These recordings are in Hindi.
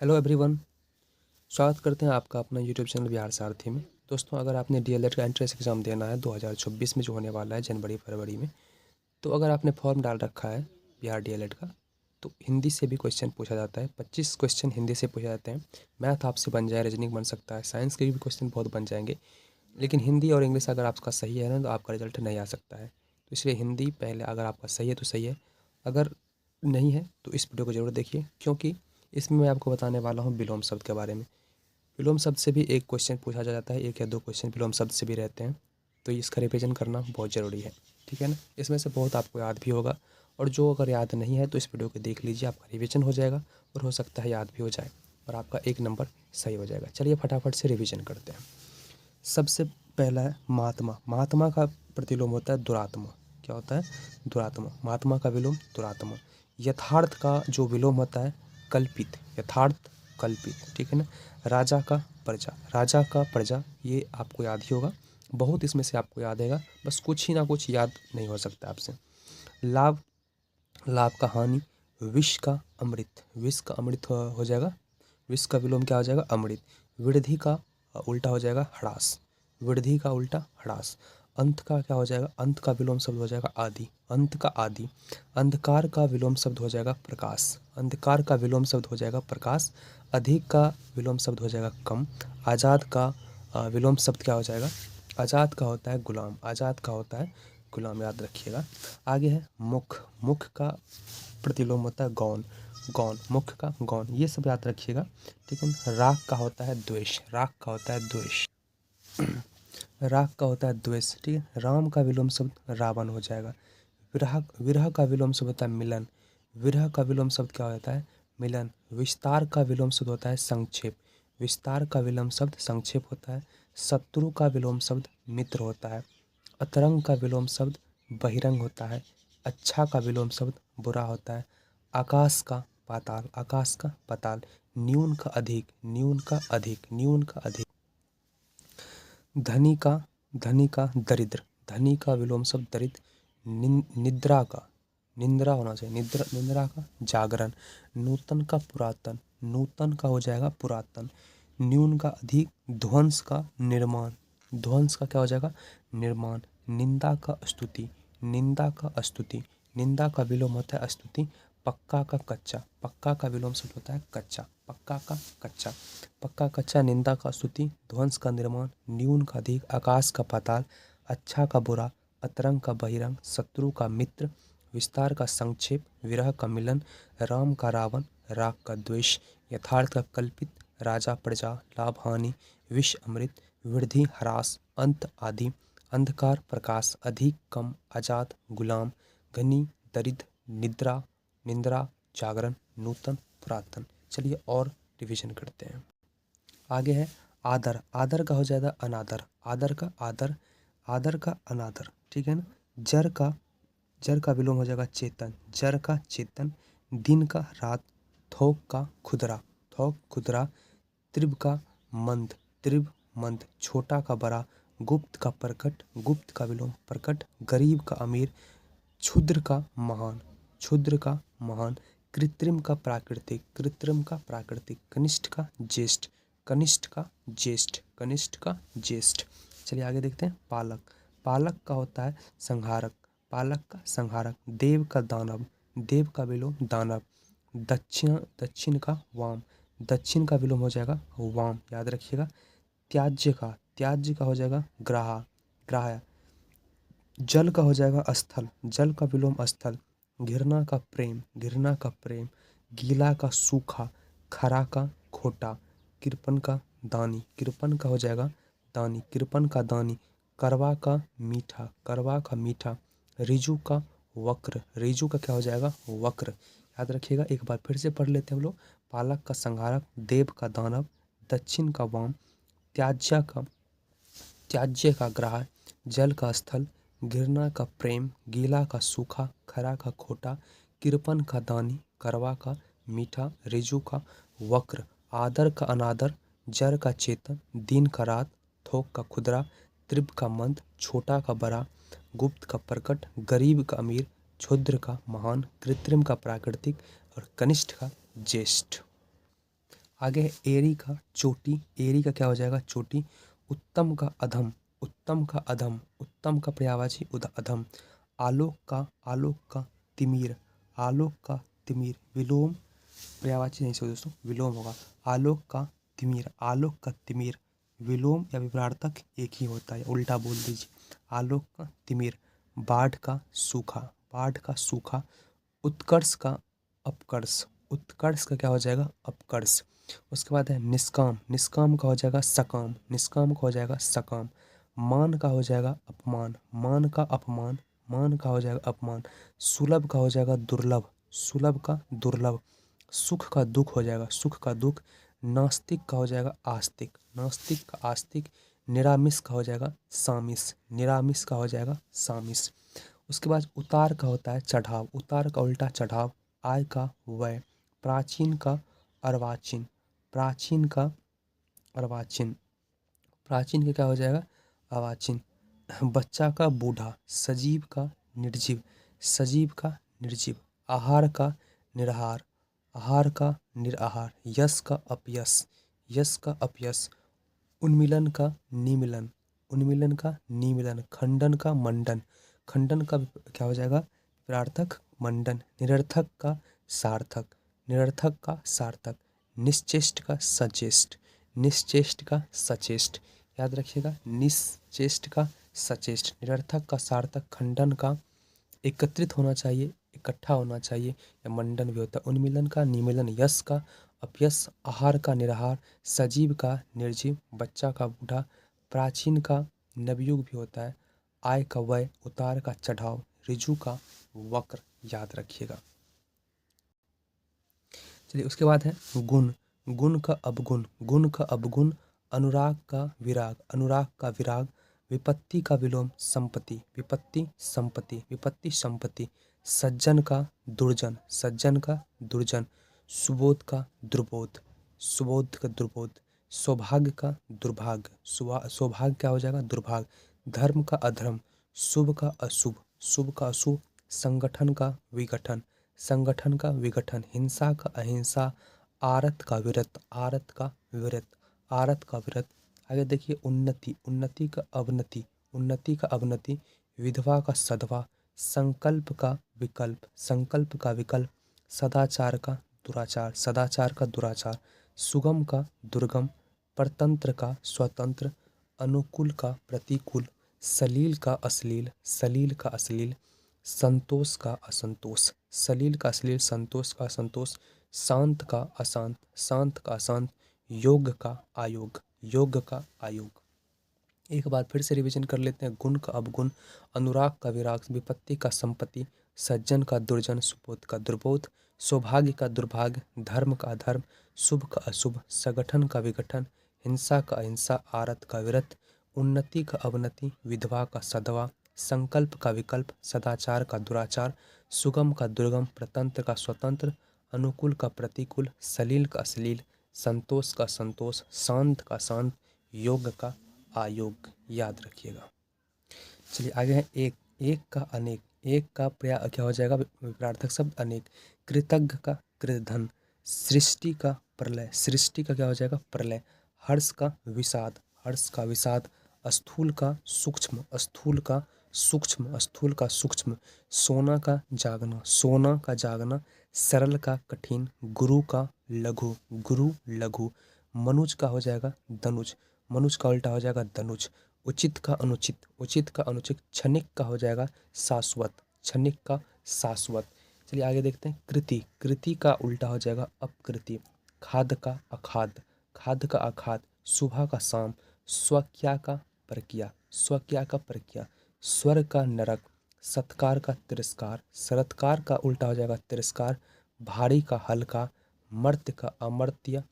Hello everyone. स्वागत करते हैं आपका अपना यूट्यूब चैनल बिहार सारथी में। दोस्तों, अगर आपने डीएलएड का एंट्रेंस एग्ज़ाम देना है 2026 में, जो होने वाला है जनवरी फरवरी में, तो अगर आपने फॉर्म डाल रखा है बिहार डीएलएड का, तो हिंदी से भी क्वेश्चन पूछा जाता है। 25 क्वेश्चन हिंदी से पूछे जाते हैं। मैथ आपसे बन जाए, रीजनिंग बन सकता है, साइंस के भी क्वेश्चन बहुत बन जाएंगे। लेकिन हिंदी और इंग्लिश अगर आपका सही है ना, तो आपका रिजल्ट नहीं आ सकता है। तो इसलिए हिंदी पहले, अगर आपका सही है तो सही है, अगर नहीं है तो इस वीडियो को ज़रूर देखिए, क्योंकि इसमें मैं आपको बताने वाला हूँ विलोम शब्द के बारे में। विलोम शब्द से भी एक क्वेश्चन पूछा जाता है, एक या दो क्वेश्चन विलोम शब्द से भी रहते हैं। तो इसका रिवीजन करना बहुत ज़रूरी है, ठीक है ना। इसमें से बहुत आपको याद भी होगा, और जो अगर याद नहीं है तो इस वीडियो को देख लीजिए, आपका रिवीजन हो जाएगा और हो सकता है याद भी हो जाए और आपका एक नंबर सही हो जाएगा। चलिए फटाफट से रिवीजन करते हैं। सबसे पहला है महात्मा। महात्मा का प्रतिलोम होता है दुरात्मा। क्या होता है? दुरात्मा। महात्मा का विलोम दुरात्मा। यथार्थ का जो विलोम होता है कल्पित। यथार्थ, कल्पित, ठीक है ना। राजा का प्रजा। राजा का प्रजा, ये आपको याद ही होगा, बहुत इसमें से आपको याद है, बस कुछ ही ना कुछ याद नहीं हो सकता आपसे। लाभ, लाभ का हानि। विष का अमृत। विष का अमृत हो जाएगा। विष का विलोम क्या हो जाएगा? अमृत। वृद्धि का उल्टा हो जाएगा ह्रास। वृद्धि का उल्टा ह्रास। अंत का क्या हो जाएगा? अंत का विलोम शब्द हो जाएगा आदि। अंत का आदि। अंधकार का विलोम शब्द हो जाएगा प्रकाश। अंधकार का विलोम शब्द हो जाएगा प्रकाश। अधिक का विलोम शब्द हो जाएगा कम। आज़ाद का विलोम शब्द क्या हो जाएगा? आज़ाद का होता है गुलाम। आज़ाद का होता है गुलाम, याद रखिएगा। आगे है मुख। मुख का प्रतिलोम होता है गौण। गौण, मुख का गौण, ये सब याद रखिएगा, ठीक है। राग का होता है द्वेष। राग का होता है द्वेष। राग का होता है द्वेष, ठीक है। राम का विलोम शब्द रावण हो जाएगा। विरह, विरह का विलोम शब्द होता है मिलन। विरह का विलोम शब्द क्या होता है? मिलन। विस्तार का विलोम शब्द होता है संक्षेप। विस्तार का विलोम शब्द संक्षेप होता है। शत्रु का विलोम शब्द मित्र होता है। अतरंग का विलोम शब्द बहिरंग होता है। अच्छा का विलोम शब्द बुरा होता है। आकाश का पाताल। आकाश का पाताल। न्यून का अधिक। न्यून का अधिक। न्यून का अधिक। धनी का, धनी का दरिद्र। धनी का विलोम शब्द दरिद्र। निद्रा का, निंद्रा होना चाहिए, निद्रा, निंद्रा का जागरण। नूतन का पुरातन। नूतन का हो जाएगा पुरातन। न्यून का अधिक। ध्वंस का निर्माण। ध्वंस का क्या हो जाएगा? निर्माण। निंदा का स्तुति। निंदा का स्तुति। निंदा का विलोम होता है स्तुति। पक्का का कच्चा। पक्का का विलोम शब्द होता है कच्चा। पक्का का कच्चा। पक्का कच्चा। निंदा का स्तुति। ध्वंस का निर्माण। न्यून का अधिक। आकाश का पाताल। अच्छा का बुरा। अतरंग का बहिरंग। शत्रु का मित्र। विस्तार का संक्षेप। विरह का मिलन। राम का रावण। राग का द्वेष। यथार्थ का कल्पित। राजा प्रजा। लाभ हानि। विष अमृत। वृद्धि ह्रास। अंत आदि। अंधकार प्रकाश। अधिक कम। आजाद गुलाम। घनी दरिद्र। निद्रा निंद्रा जागरण। नूतन पुरातन। चलिए और रिवीजन करते हैं। आगे है आदर। आदर का हो जाएगा अनादर। आदर का आदर। आदर का अनादर, ठीक है ना। जर का, जर का विलोम हो जाएगा चेतन। जर का चेतन। दिन का रात। थोक का खुदरा। थोक खुदरा। त्रिभ का मंद। त्रिभ मंद। छोटा का बड़ा। गुप्त का प्रकट। गुप्त का विलोम प्रकट। गरीब का अमीर। क्षुद्र का महान। क्षुद्र का महान। कृत्रिम का प्राकृतिक। कृत्रिम का प्राकृतिक। कनिष्ठ का ज्येष्ठ। कनिष्ठ का ज्येष्ठ। कनिष्ठ का ज्येष्ठ। चलिए आगे देखते हैं। पालक। पालक का होता है संहारक। पालक का संहारक। देव का दानव। देव का विलोम दानव। दक्षिण, दक्षिण का वाम। दक्षिण का विलोम हो जाएगा वाम, याद रखिएगा। त्याज्य का, त्याज्य का हो जाएगा ग्राहा। ग्राह्य। जल का हो जाएगा स्थल। जल का विलोम स्थल। घृणा का प्रेम। घृणा का प्रेम। गीला का सूखा। खरा का खोटा। कृपन का दानी। कृपन का हो जाएगा दानी। कृपन का दानी। करवा का मीठा। करवा का मीठा। रिजु का वक्र। रिजु का क्या हो जाएगा? वक्र। याद रखिएगा, एक बार फिर से पढ़ लेते हैं हम लोग। पालक का संहारक। देव का दानव। दक्षिण का वाम। त्याज्य का, त्याज्य का ग्राह। जल का स्थल। घृणा का प्रेम। गीला का सूखा। खरा का खोटा। कृपन का दानी। करवा का मीठा। रिजु का वक्र। आदर का अनादर। जर का चेतन। दिन का रात। थोक का खुदरा। त्रिभ का मंद। छोटा का बड़ा। गुप्त का प्रकट। गरीब का अमीर। क्षुद्र का महान। कृत्रिम का प्राकृतिक और कनिष्ठ का ज्येष्ठ। आगे है एरी का चोटी, एरी का क्या हो जाएगा चोटी। उत्तम का अधम, उत्तम का अधम, उत्तम का पर्यायवाची अधम। आलोक का तिमिर, आलोक का तिमिर। विलोम पर्यायवाची नहीं सो दोस्तों, विलोम होगा। आलोक का तिमिर, आलोक का तिमिर। विलोम या विपरार्थक एक ही होता है, उल्टा बोल दीजिए। आलोक का तिमिर। बाढ़ का सूखा, बाढ़ का सूखा। उत्कर्ष का अपकर्ष, उत्कर्ष का क्या हो जाएगा अपकर्ष। उसके बाद है निष्काम, निष्काम का हो जाएगा सकाम, निष्काम का हो जाएगा सकाम। मान का हो जाएगा अपमान, मान का अपमान, मान का हो जाएगा अपमान। सुलभ का हो जाएगा दुर्लभ, सुलभ का दुर्लभ। सुख का दुख हो जाएगा, सुख का दुख। नास्तिक का हो जाएगा आस्तिक, नास्तिक का आस्तिक। निरामिष का हो जाएगा सामिस, निरामिष का हो जाएगा सामिस। उसके बाद उतार का होता है चढ़ाव, उतार का उल्टा चढ़ाव। आय का व्यय। प्राचीन का अर्वाचीन, प्राचीन का अर्वाचीन। प्राचीन का क्या हो जाएगा अर्वाचीन। बच्चा का बूढ़ा, सजीव का निर्जीव, सजीव का निर्जीव। आहार का निराहार, आहार का निराहार। यश का अपयश, यश का अपयश। उन्मिलन का निमिलन, उन्मिलन का निमिलन। खंडन का मंडन, खंडन का क्या हो जाएगा प्रार्थक मंडन। निरर्थक का सार्थक, निरर्थक का सार्थक। निश्चेष्ट का सचेष्ट, निश्चेष्ट का सचेष्ट। याद रखिएगा निश्चेष्ट का सचेष्ट। निरर्थक का सार्थक। खंडन का एकत्रित होना चाहिए, इकट्ठा होना चाहिए, या मंडन भी होता है। उन्मिलन का निमिलन। यश का अपयश। आहार का निराहार। सजीव का निर्जीव। बच्चा का बूढ़ा। प्राचीन का नवयुग भी होता है। आय का व्यय। उतार का चढ़ाव। ऋजु का वक्र। याद रखिएगा। चलिए उसके बाद है गुण, गुण का अवगुण, गुण का अवगुण। अनुराग का विराग, अनुराग का विराग। विपत्ति का विलोम संपत्ति, विपत्ति संपत्ति, विपत्ति संपत्ति। सज्जन का दुर्जन, सज्जन का दुर्जन। सुबोध का दुर्बोध, सुबोध का दुर्बोध। सौभाग्य का दुर्भाग्य, सौभाग्य क्या हो जाएगा दुर्भाग्य। धर्म का अधर्म। शुभ का अशुभ, शुभ का अशुभ। संगठन का विघटन, संगठन का विघटन। हिंसा का अहिंसा। आरत का विरत, आरत का विरत, आरत का विरत। आगे देखिए उन्नति, उन्नति का अवनति, उन्नति का अवनति। विधवा का सधवा। संकल्प का विकल्प, संकल्प का विकल्प। सदाचार का दुराचार, सदाचार का दुराचार। सुगम का दुर्गम। परतंत्र का स्वतंत्र। अनुकूल का प्रतिकूल। सलील का अश्लील, सलील का अश्लील। संतोष का असंतोष, सलील का अश्लील, संतोष का असंतोष। शांत का अशांत, शांत का अशांत। योग का आयोग, योग का आयोग। एक बार फिर से रिवीजन कर लेते हैं। गुण का अवगुण। अनुराग का विराग। विपत्ति का संपत्ति। सज्जन का दुर्जन। सुबोध का दुर्बोध। सौभाग्य का दुर्भाग्य। धर्म का अधर्म। शुभ का अशुभ। संगठन का विघटन। हिंसा का अहिंसा। आरत का विरत। उन्नति का अवनति। विधवा का सधवा। संकल्प का विकल्प। सदाचार का दुराचार। सुगम का दुर्गम। प्रतंत्र का स्वतंत्र। अनुकूल का प्रतिकूल। सलील का अश्लील। संतोष का संतोष। शांत का शांत। योग का आयोग। याद रखिएगा। चलिए आगे है एक, एक का अनेक। एक का प्रया क्या हो जाएगा विपरार्थक शब्द अनेक। कृतज्ञ का कृतधन। सृष्टि का प्रलय, सृष्टि का क्या हो जाएगा प्रलय। हर्ष का विषाद, हर्ष का विषाद। स्थूल का सूक्ष्म, स्थूल का सूक्ष्म, स्थूल का सूक्ष्म। सोना का जागना, सोना का जागना। सरल का कठिन। गुरु का लघु, गुरु लघु। मनुज का हो जाएगा धनुज, मनुज का उल्टा हो जाएगा धनुज। उचित का अनुचित, उचित का अनुचित। क्षणिक का हो जाएगा शाश्वत, क्षणिक का शाश्वत। चलिए आगे देखते हैं कृति, कृति का उल्टा हो जाएगा अपकृति। खाद का अखाद, खाद का अखाद। सुबह का शाम। स्वक्या का प्रक्रिया, स्वक्या का प्रक्रिया। स्वर्ग का नरक। सत्कार का तिरस्कार, सरत्कार का उल्टा हो जाएगा तिरस्कार। भारी का हल्का। मर्त्य का अमर्त्य,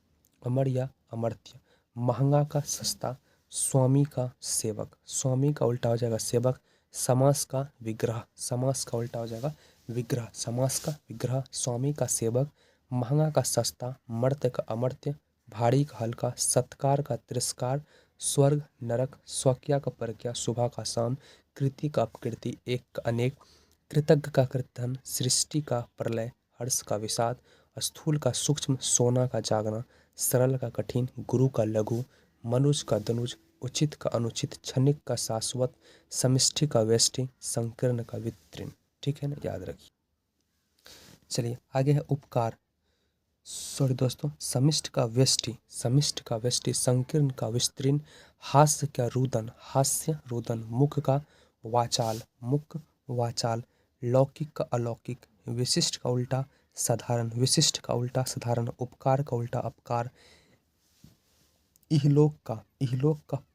अमर या अमर्त्य। महंगा का सस्ता। स्वामी का सेवक, स्वामी का उल्टा हो जाएगा सेवक। समास का विग्रह, समास का उल्टा हो जाएगा विग्रह, समास का विग्रह। स्वामी का सेवक। महंगा का सस्ता। मर्त्य का अमर्त्य। भारी का हल्का। सत्कार का तिरस्कार। स्वर्ग नरक। स्वक्या का परक्या। सुबह का शाम। कृति का अपकृति। एक का अनेक। कृतज्ञ का कृतधन। सृष्टि का प्रलय। हर्ष का विषाद। स्थूल का सूक्ष्म। सोना का जागना। सरल का कठिन, गुरु का लघु, मनुज का धनुज, उचित का अनुचित, क्षणिक का शाश्वत, समष्टि का व्यष्टि, संकीर्ण का वितीर्ण। ठीक है ना, याद रखिए। चलिए आगे है उपकार, सॉरी दोस्तों, समिष्ट का व्यष्टि, समिष्ट का व्यष्टि, संकीर्ण का विस्तीर्ण, हास्य का रुदन, हास्य रुदन, मुख का वाचाल, मुख वाचाल, लौकिक का अलौकिक, विशिष्ट का उल्टा साधारण, विशिष्ट का उल्टा साधारण, उपकार का उल्टा अपकार, इहलोक का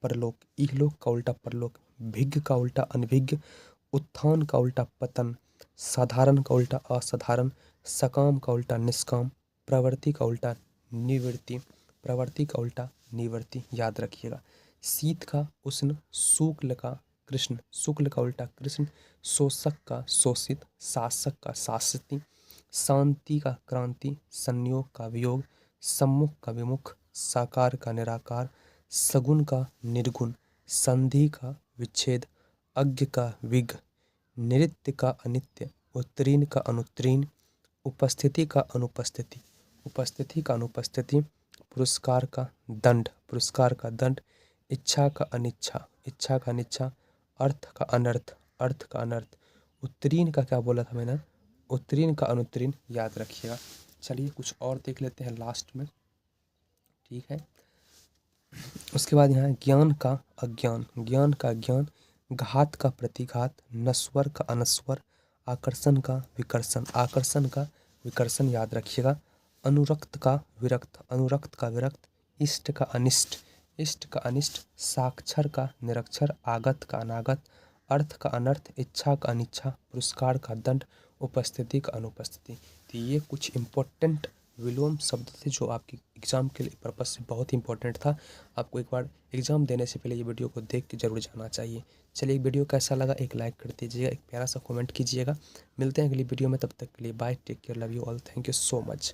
परलोक, इहलोक का उल्टा परलोक, भिज्ञ का उल्टा अनभिज्ञ, उत्थान का उल्टा पतन, साधारण का उल्टा असाधारण, सकाम का उल्टा निष्काम, प्रवृत्ति का उल्टा निवृत्ति, प्रवृत्ति का उल्टा निवृत्ति, याद रखिएगा। शीत का उष्ण, शुक्ल का कृष्ण, शुक्ल का उल्टा कृष्ण, शोषक का शोषित, शासक का शासित, शांति का क्रांति, संयोग का वियोग, सम्मुख का विमुख, साकार का निराकार, सगुण का निर्गुण, संधि का विच्छेद, अज्ञ का विघ्न, नित्य का अनित्य, उत्तीर्ण का अनुत्तीर्ण, उपस्थिति का अनुपस्थिति, उपस्थिति का अनुपस्थिति, पुरस्कार का दंड, पुरस्कार का दंड, इच्छा का अनिच्छा, इच्छा का अनिच्छा, अर्थ का अनर्थ, अर्थ का अनर्थ, उत्तीर्ण का क्या बोला था मैंने, उत्तीर्ण का अनुत्तीर्ण, याद रखिएगा। चलिए कुछ और देख लेते हैं लास्ट में। ठीक है, उसके बाद यहाँ ज्ञान का अज्ञान, ज्ञान का ज्ञान, घात का प्रतिघात, नश्वर का अनश्वर, आकर्षण का विकर्षण, आकर्षण का विकर्षण, याद रखिएगा। अनुरक्त का विरक्त, अनुरक्त का विरक्त, इष्ट का अनिष्ट, इष्ट का अनिष्ट, साक्षर का निरक्षर, आगत का अनागत, अर्थ का अनर्थ, इच्छा का अनिच्छा, पुरस्कार का दंड, उपस्थिति का अनुपस्थिति। तो ये कुछ इम्पोर्टेंट विलोम शब्द थे जो आपके एग्ज़ाम के लिए पर्पज़ से बहुत इंपॉर्टेंट था। आपको एक बार एग्ज़ाम देने से पहले ये वीडियो को देख के जरूर जाना चाहिए। चलिए वीडियो कैसा लगा एक लाइक कर दीजिएगा, एक प्यारा सा कमेंट कीजिएगा। मिलते हैं अगली वीडियो में, तब तक के लिए bye, take care, love you all, thank you so much.